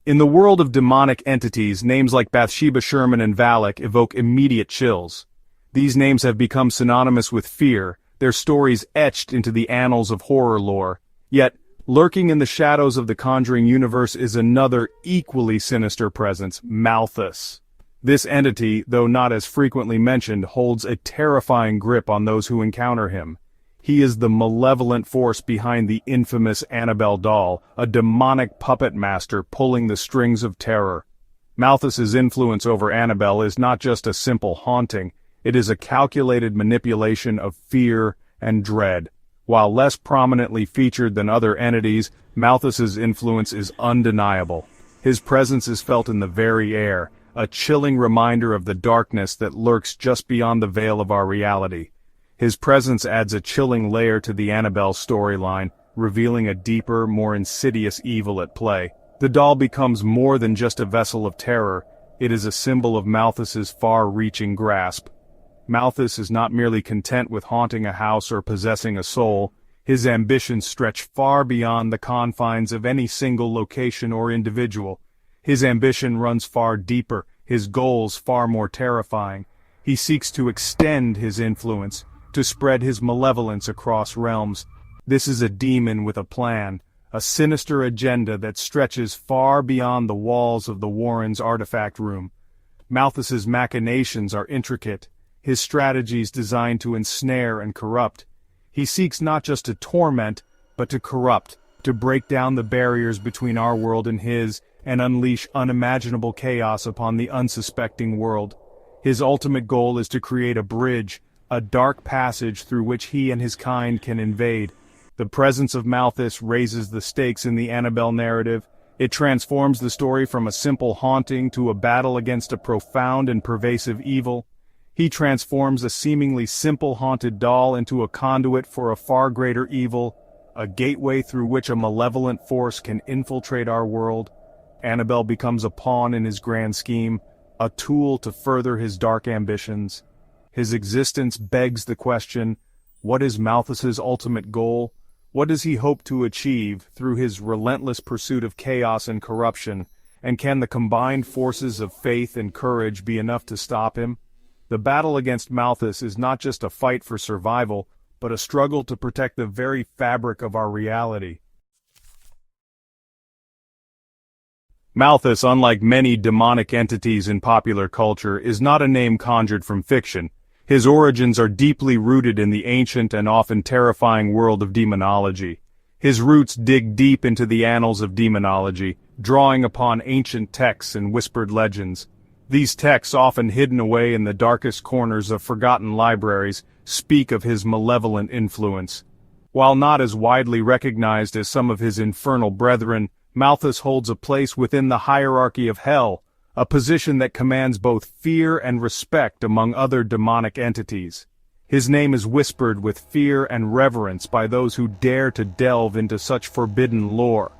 In the world of demonic entities, names like Bathsheba Sherman and Valak evoke immediate chills. These names have become synonymous with fear, their stories etched into the annals of horror lore. Yet, lurking in the shadows of the Conjuring universe is another equally sinister presence, Malthus. This entity, though not as frequently mentioned, holds a terrifying grip on those who encounter him. He is the malevolent force behind the infamous Annabelle doll, a demonic puppet master pulling the strings of terror. Malthus's influence over Annabelle is not just a simple haunting, it is a calculated manipulation of fear and dread. While less prominently featured than other entities, Malthus's influence is undeniable. His presence is felt in the very air, a chilling reminder of the darkness that lurks just beyond the veil of our reality. His presence adds a chilling layer to the Annabelle storyline, revealing a deeper, more insidious evil at play. The doll becomes more than just a vessel of terror, it is a symbol of Malthus's far-reaching grasp. Malthus is not merely content with haunting a house or possessing a soul, his ambitions stretch far beyond the confines of any single location or individual. His ambition runs far deeper, his goals far more terrifying. He seeks to extend his influence, to spread his malevolence across realms. This is a demon with a plan, a sinister agenda that stretches far beyond the walls of the Warrens' artifact room. Malthus's machinations are intricate, his strategies designed to ensnare and corrupt. He seeks not just to torment, but to corrupt, to break down the barriers between our world and his, and unleash unimaginable chaos upon the unsuspecting world. His ultimate goal is to create a bridge, a dark passage through which he and his kind can invade. The presence of Malthus raises the stakes in the Annabelle narrative. It transforms the story from a simple haunting to a battle against a profound and pervasive evil. He transforms a seemingly simple haunted doll into a conduit for a far greater evil, a gateway through which a malevolent force can infiltrate our world. Annabelle becomes a pawn in his grand scheme, a tool to further his dark ambitions. His existence begs the question, what is Malthus's ultimate goal? What does he hope to achieve through his relentless pursuit of chaos and corruption? And can the combined forces of faith and courage be enough to stop him? The battle against Malthus is not just a fight for survival, but a struggle to protect the very fabric of our reality. Malthus, unlike many demonic entities in popular culture, is not a name conjured from fiction. His origins are deeply rooted in the ancient and often terrifying world of demonology. His roots dig deep into the annals of demonology, drawing upon ancient texts and whispered legends. These texts, often hidden away in the darkest corners of forgotten libraries, speak of his malevolent influence. While not as widely recognized as some of his infernal brethren, Malthus holds a place within the hierarchy of hell, a position that commands both fear and respect among other demonic entities. His name is whispered with fear and reverence by those who dare to delve into such forbidden lore.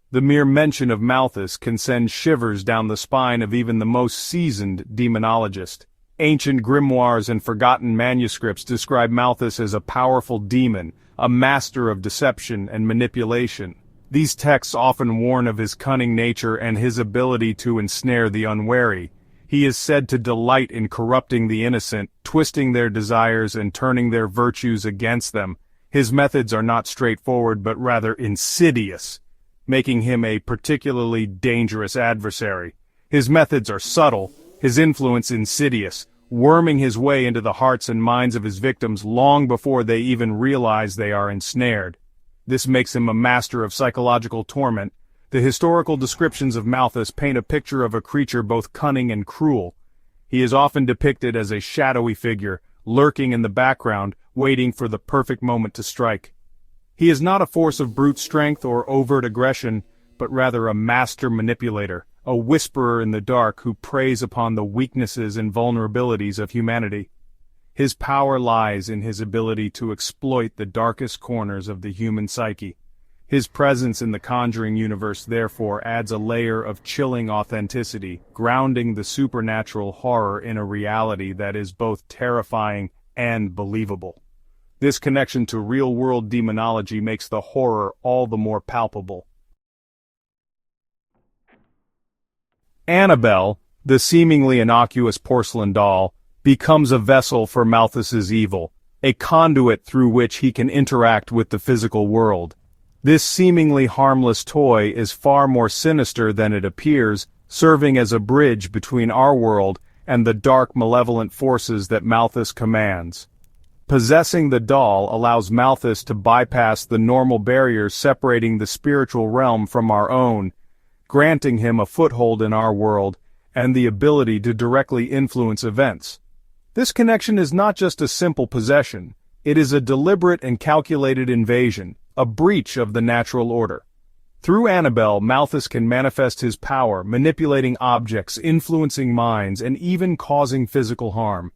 The mere mention of Malthus can send shivers down the spine of even the most seasoned demonologist. Ancient grimoires and forgotten manuscripts describe Malthus as a powerful demon, a master of deception and manipulation. These texts often warn of his cunning nature and his ability to ensnare the unwary. He is said to delight in corrupting the innocent, twisting their desires and turning their virtues against them. His methods are not straightforward but rather insidious, making him a particularly dangerous adversary. His methods are subtle, his influence insidious, worming his way into the hearts and minds of his victims long before they even realize they are ensnared. This makes him a master of psychological torment. The historical descriptions of Malthus paint a picture of a creature both cunning and cruel. He is often depicted as a shadowy figure, lurking in the background, waiting for the perfect moment to strike. He is not a force of brute strength or overt aggression, but rather a master manipulator, a whisperer in the dark who preys upon the weaknesses and vulnerabilities of humanity. His power lies in his ability to exploit the darkest corners of the human psyche. His presence in the Conjuring universe therefore adds a layer of chilling authenticity, grounding the supernatural horror in a reality that is both terrifying and believable. This connection to real-world demonology makes the horror all the more palpable. Annabelle, the seemingly innocuous porcelain doll, becomes a vessel for Malthus's evil, a conduit through which he can interact with the physical world. This seemingly harmless toy is far more sinister than it appears, serving as a bridge between our world and the dark malevolent forces that Malthus commands. Possessing the doll allows Malthus to bypass the normal barriers separating the spiritual realm from our own, granting him a foothold in our world and the ability to directly influence events. This connection is not just a simple possession, it is a deliberate and calculated invasion, a breach of the natural order. Through Annabelle, Malthus can manifest his power, manipulating objects, influencing minds, and even causing physical harm.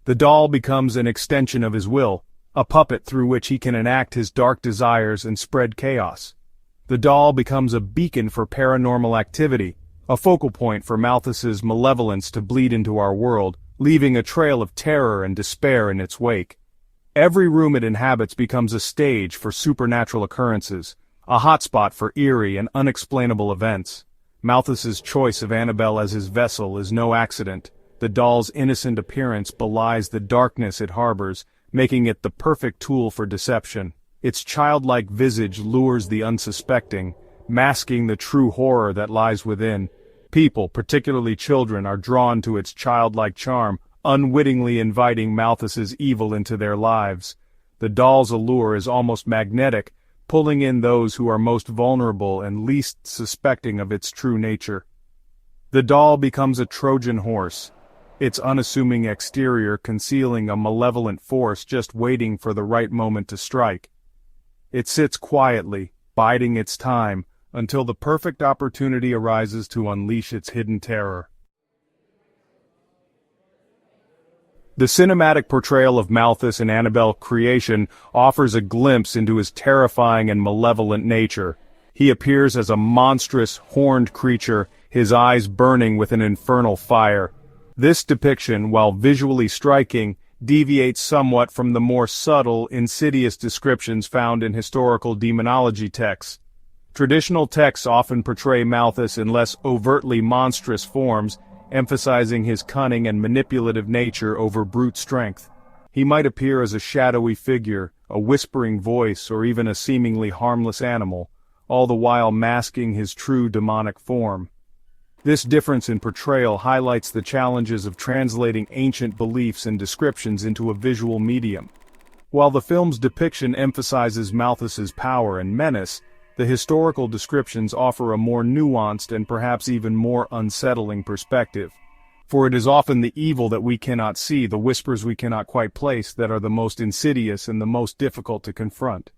The doll becomes an extension of his will, a puppet through which he can enact his dark desires and spread chaos. The doll becomes a beacon for paranormal activity, a focal point for Malthus's malevolence to bleed into our world, leaving a trail of terror and despair in its wake. Every room it inhabits becomes a stage for supernatural occurrences, a hotspot for eerie and unexplainable events. Malthus's choice of Annabelle as his vessel is no accident. The doll's innocent appearance belies the darkness it harbors, making it the perfect tool for deception. Its childlike visage lures the unsuspecting, masking the true horror that lies within. People, particularly children, are drawn to its childlike charm, unwittingly inviting Malthus's evil into their lives. The doll's allure is almost magnetic, pulling in those who are most vulnerable and least suspecting of its true nature. The doll becomes a Trojan horse, its unassuming exterior concealing a malevolent force just waiting for the right moment to strike. It sits quietly, biding its time, until the perfect opportunity arises to unleash its hidden terror. The cinematic portrayal of Malthus in Annabelle creation offers a glimpse into his terrifying and malevolent nature. He appears as a monstrous, horned creature, his eyes burning with an infernal fire. This depiction, while visually striking, deviates somewhat from the more subtle, insidious descriptions found in historical demonology texts. Traditional texts often portray Malthus in less overtly monstrous forms, emphasizing his cunning and manipulative nature over brute strength. He might appear as a shadowy figure, a whispering voice, or even a seemingly harmless animal, all the while masking his true demonic form. This difference in portrayal highlights the challenges of translating ancient beliefs and descriptions into a visual medium. While the film's depiction emphasizes Malthus's power and menace, the historical descriptions offer a more nuanced and perhaps even more unsettling perspective. For it is often the evil that we cannot see, the whispers we cannot quite place, that are the most insidious and the most difficult to confront.